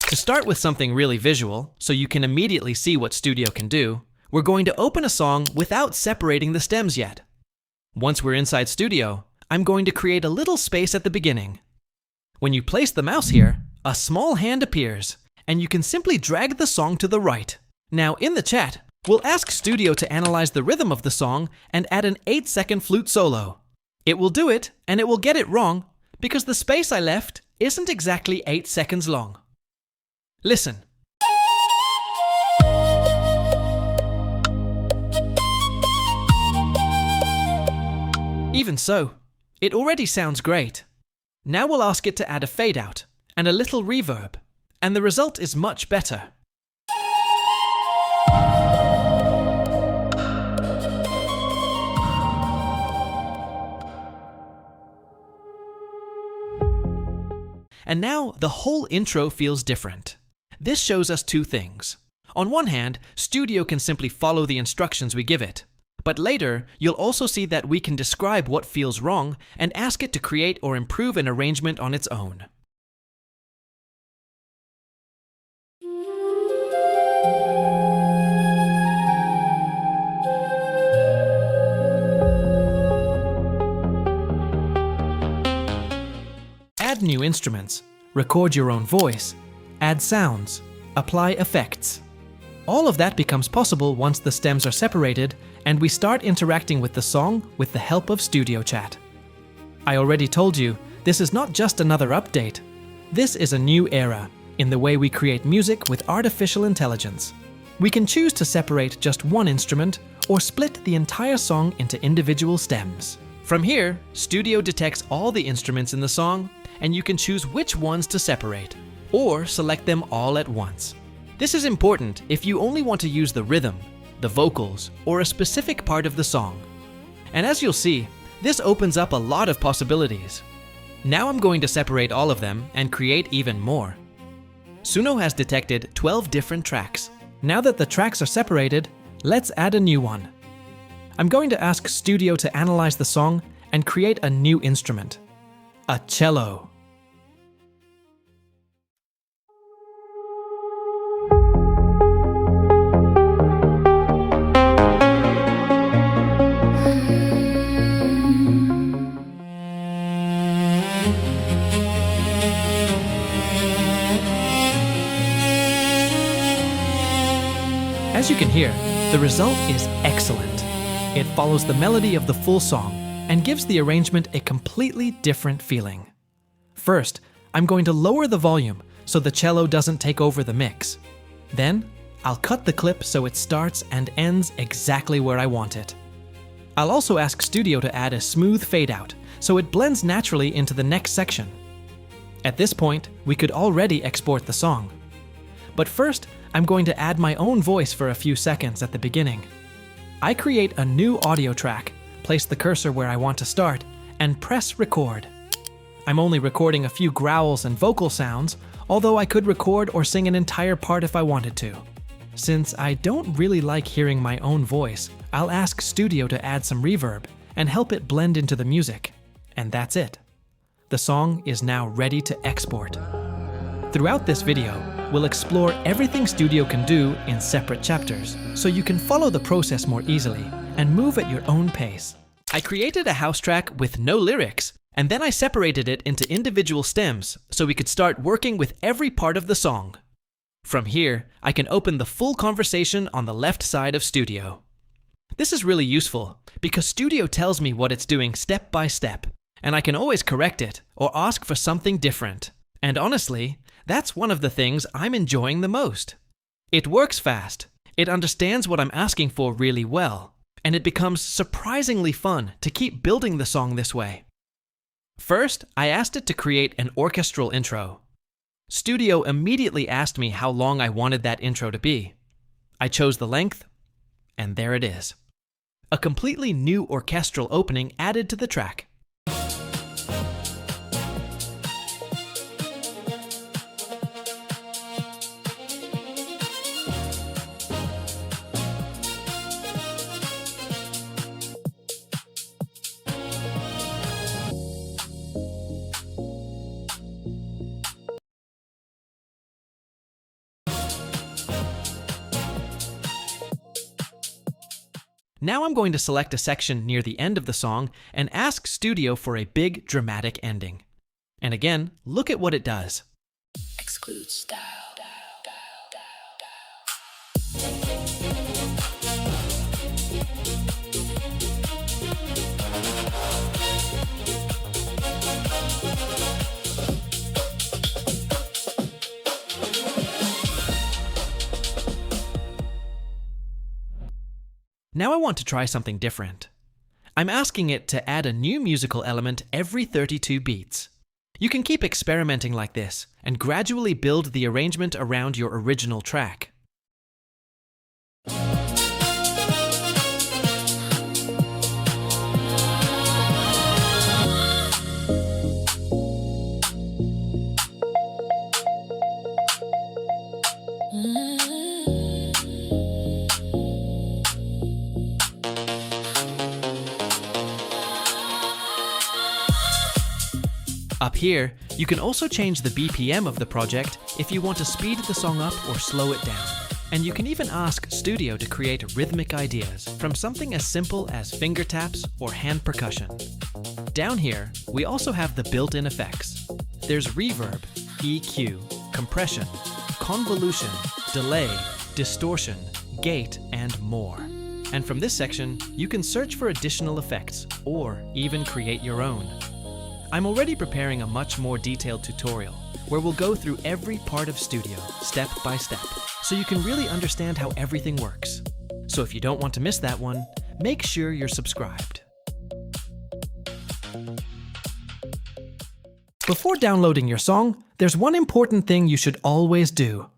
To start with something really visual, so you can immediately see what Studio can do, we're going to open a song without separating the stems yet. Once we're inside Studio, I'm going to create a little space at the beginning. When you place the mouse here, a small hand appears, and you can simply drag the song to the right. Now in the chat, we'll ask Studio to analyze the rhythm of the song and add an 8-second flute solo. It will do it, and it will get it wrong, because the space I left isn't exactly 8 seconds long. Listen. Even so, it already sounds great. Now we'll ask it to add a fade out and a little reverb, and the result is much better. And now the whole intro feels different. This shows us two things. On one hand, Studio can simply follow the instructions we give it. But later, you'll also see that we can describe what feels wrong and ask it to create or improve an arrangement on its own. Add new instruments, record your own voice, add sounds, apply effects. All of that becomes possible once the stems are separated and we start interacting with the song with the help of Studio Chat. I already told you, this is not just another update. This is a new era in the way we create music with artificial intelligence. We can choose to separate just one instrument or split the entire song into individual stems. From here, Studio detects all the instruments in the song, and you can choose which ones to separate, or select them all at once. This is important if you only want to use the rhythm, the vocals, or a specific part of the song. And as you'll see, this opens up a lot of possibilities. Now I'm going to separate all of them and create even more. Suno has detected 12 different tracks. Now that the tracks are separated, let's add a new one. I'm going to ask Studio to analyze the song and create a new instrument, a cello. As you can hear, the result is excellent. It follows the melody of the full song and gives the arrangement a completely different feeling. First, I'm going to lower the volume so the cello doesn't take over the mix. Then, I'll cut the clip so it starts and ends exactly where I want it. I'll also ask Studio to add a smooth fade out so it blends naturally into the next section. At this point, we could already export the song. But first, I'm going to add my own voice for a few seconds at the beginning. I create a new audio track, place the cursor where I want to start, and press record. I'm only recording a few growls and vocal sounds, although I could record or sing an entire part if I wanted to. Since I don't really like hearing my own voice, I'll ask Studio to add some reverb and help it blend into the music. And that's it. The song is now ready to export. Throughout this video, we'll explore everything Studio can do in separate chapters, so you can follow the process more easily and move at your own pace. I created a house track with no lyrics, and then I separated it into individual stems so we could start working with every part of the song. From here, I can open the full conversation on the left side of Studio. This is really useful because Studio tells me what it's doing step by step, and I can always correct it or ask for something different. And honestly, that's one of the things I'm enjoying the most. It works fast, it understands what I'm asking for really well, and it becomes surprisingly fun to keep building the song this way. First, I asked it to create an orchestral intro. Studio immediately asked me how long I wanted that intro to be. I chose the length, and there it is. A completely new orchestral opening added to the track. Now I'm going to select a section near the end of the song and ask Studio for a big, dramatic ending. And again, look at what it does. Exclude style. Now I want to try something different. I'm asking it to add a new musical element every 32 beats. You can keep experimenting like this and gradually build the arrangement around your original track. Up here, you can also change the BPM of the project if you want to speed the song up or slow it down. And you can even ask Studio to create rhythmic ideas from something as simple as finger taps or hand percussion. Down here, we also have the built-in effects. There's reverb, EQ, compression, convolution, delay, distortion, gate, and more. And from this section, you can search for additional effects or even create your own. I'm already preparing a much more detailed tutorial where we'll go through every part of Studio step by step so you can really understand how everything works. So if you don't want to miss that one, make sure you're subscribed. Before downloading your song, there's one important thing you should always do.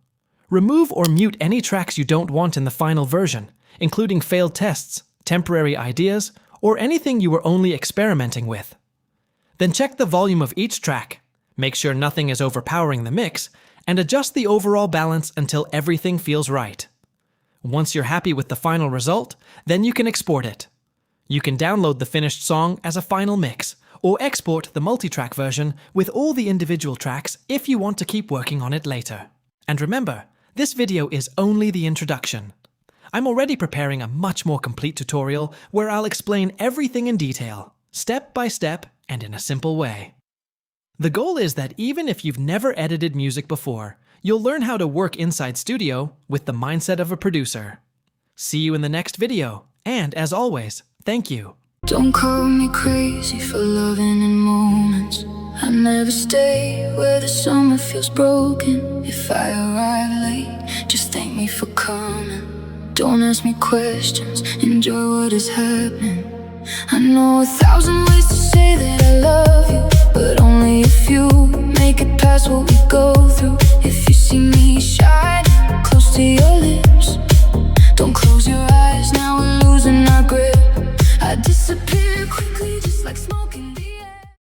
Remove or mute any tracks you don't want in the final version, including failed tests, temporary ideas, or anything you were only experimenting with. Then check the volume of each track, make sure nothing is overpowering the mix, and adjust the overall balance until everything feels right. Once you're happy with the final result, then you can export it. You can download the finished song as a final mix, or export the multi-track version with all the individual tracks if you want to keep working on it later. And remember, this video is only the introduction. I'm already preparing a much more complete tutorial where I'll explain everything in detail, step by step, and in a simple way. The goal is that even if you've never edited music before, you'll learn how to work inside Studio with the mindset of a producer. See you in the next video, and as always, thank you. Don't call me crazy for loving in moments. I never stay where the summer feels broken. If I arrive late, just thank me for coming. Don't ask me questions, enjoy what is happening. I know 1,000 ways to say that I love you, but only if you make it past what we go through. If you see me